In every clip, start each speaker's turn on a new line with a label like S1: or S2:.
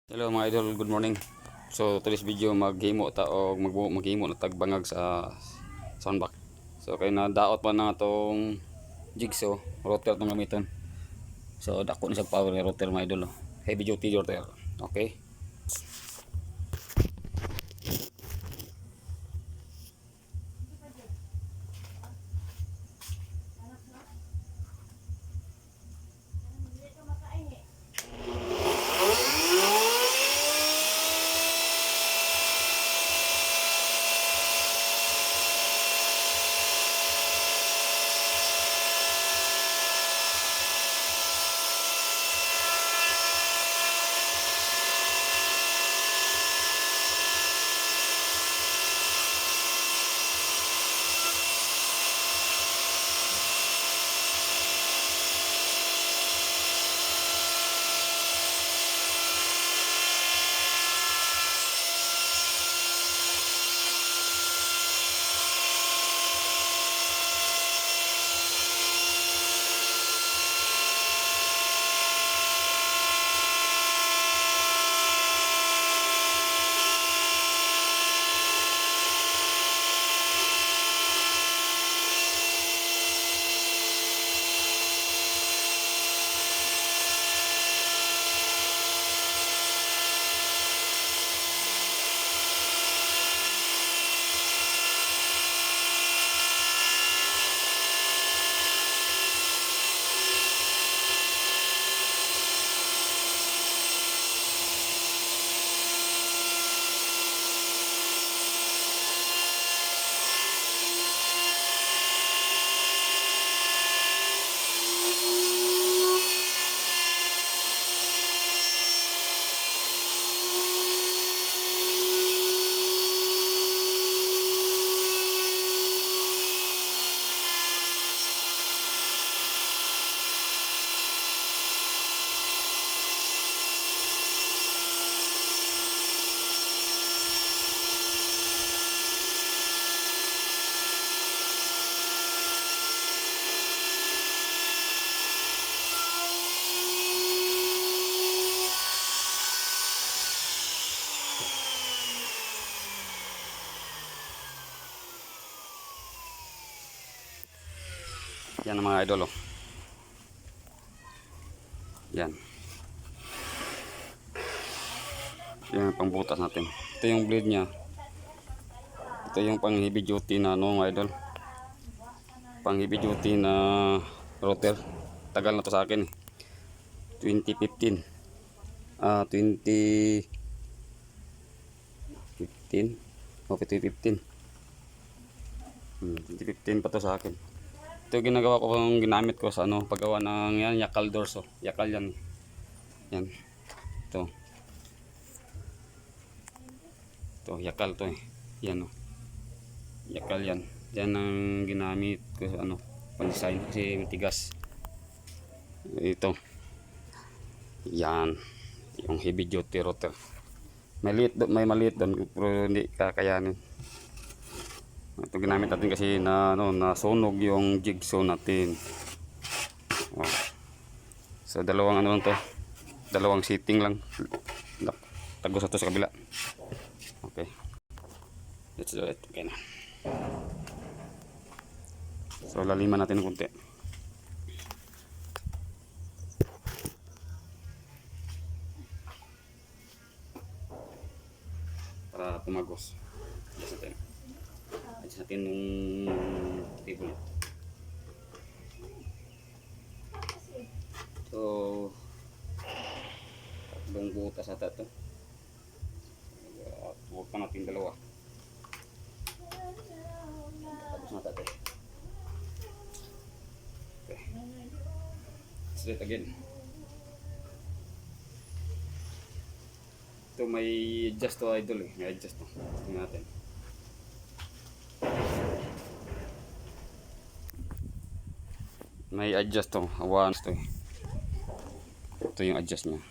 S1: Hello mga idol, good morning. So today's video maghimo ta o maghimo na tagbangag sa soundbox. So kay na daot pa na atong jigsaw, router tong gamiton. So dako ni sa power ni router mga idol. Heavy duty router. Okay? Yan ang mga idol oh. Yan. Yan ang pangbutas natin. Ito yung blade niya. Ito yung pang heavy duty na mga idol. Pang heavy duty na router. Tagal na to sa akin. 2015. 2015. Okay, 2015. 2015 pa to sa akin. Ito ginagawa ko kung ginamit ko sa paggawa ng yan, yakal doors oh. Yakal yan. Yan. Ito. Ito, yakal to eh. Yan oh. Yakal yan. Yan ang ginamit ko sa pang-design kasi matigas. Ito. Yan. Yung heavy duty router. May maliit doon pero hindi kakayanin. Ito ginamit natin kasi na nasunog yung jigsaw natin. Oh. So dalawang lang to. Dalawang setting lang. Tagos ito sa kabila. Okay. Let's do it. Okay na. So laliman natin ng konti. Para tumagos. Yes, natin. Adjust natin yung table. So tatlong butas ata ito. Huwag pa natin dalawa. Tapos na ito. Okay. Let's do it again. Ito may adjust to idol eh. May adjust to. Tingnan natin. May adjust to. Once to eh. Ito yung adjust niya.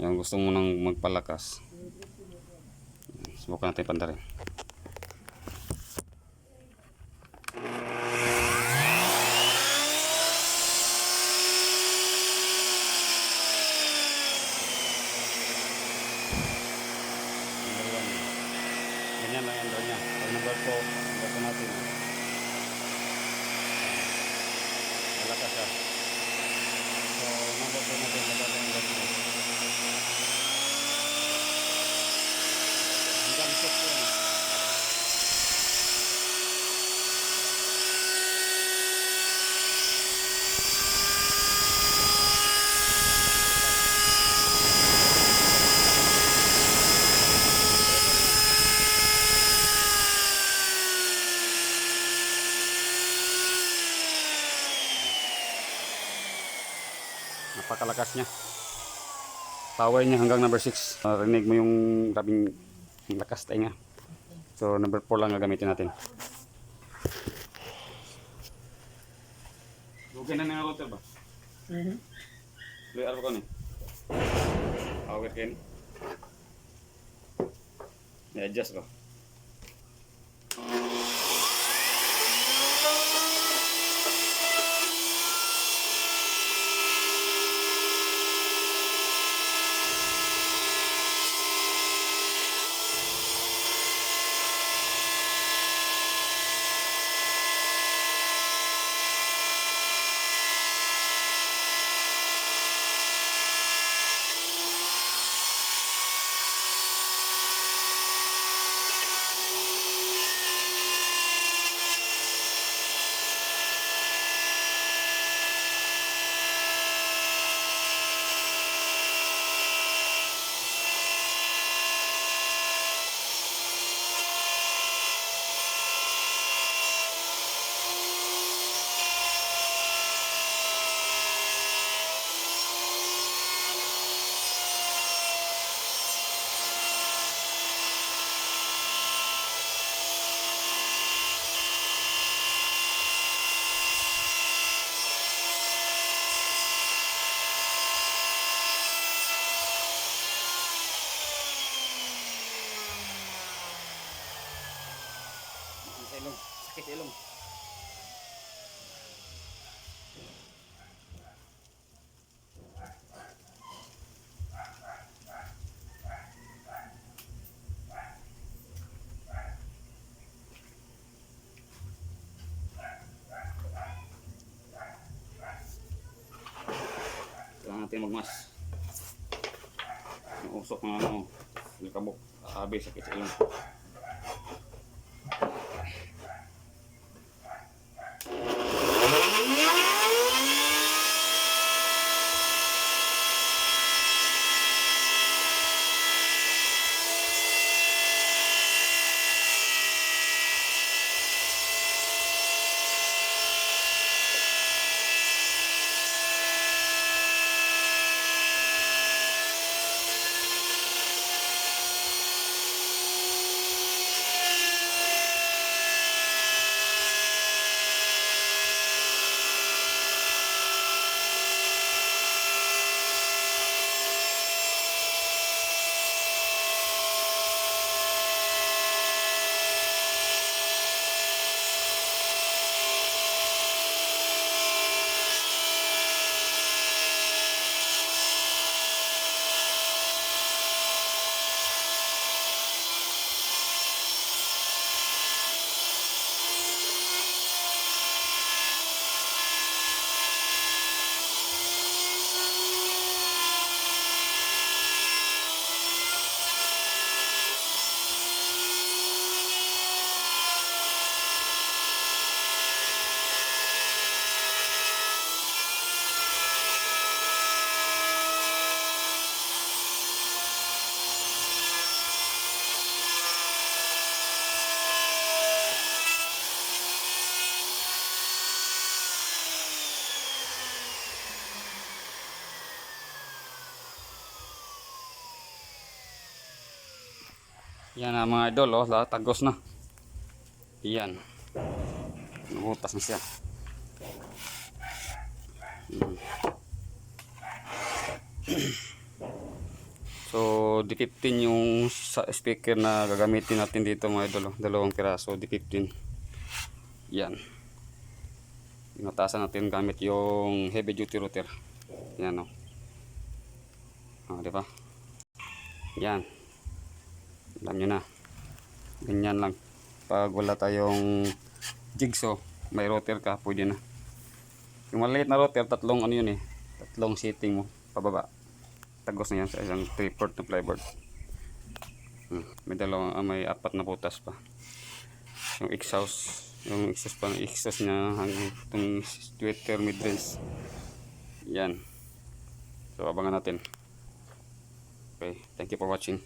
S1: Yung gusto mo nang magpalakas. Subukan natin pandarin. Yan lang yung door niya. Pag number 4, number 2 natin. Malakas siya. So, number 2 natin, lagay ko yung door niya. Hanggang 6 yan. Napakalakas niya. Power niya hanggang number 6. Rinig mo yung grabing lakas tayo nga. So number 4 lang gagamitin natin. Okay na nga router ba? Luar ko ni. Power ken. I-adjust ko. Sa ilong, sakit ilong. Kailangan natin magmas. Usok ng ano, likabok, sabi sakit sa ilong. Yan na mga idol, oh, lahat tagos na. Yan. Nangutas na siya. So, D15 yung speaker na gagamitin natin dito mga idol, oh. Dalawang piraso, D15. Yan. Inatasan natin gamit yung heavy duty router. Yan, oh. Oh, di ba? Yan. Alam nyo na. Ganyan lang. Pag wala tayong jigsaw, may router ka, pwede na. Yung maliit na router, tatlong ano yun eh. Tatlong setting mo, pababa. Tagos na yan sa isang 3/4 na plyboard. May dalawang, may 4 na butas pa. Yung exhaust pa, exhaust niya hanggang itong tweeter mid-range. Yan. So, abangan natin. Okay, thank you for watching.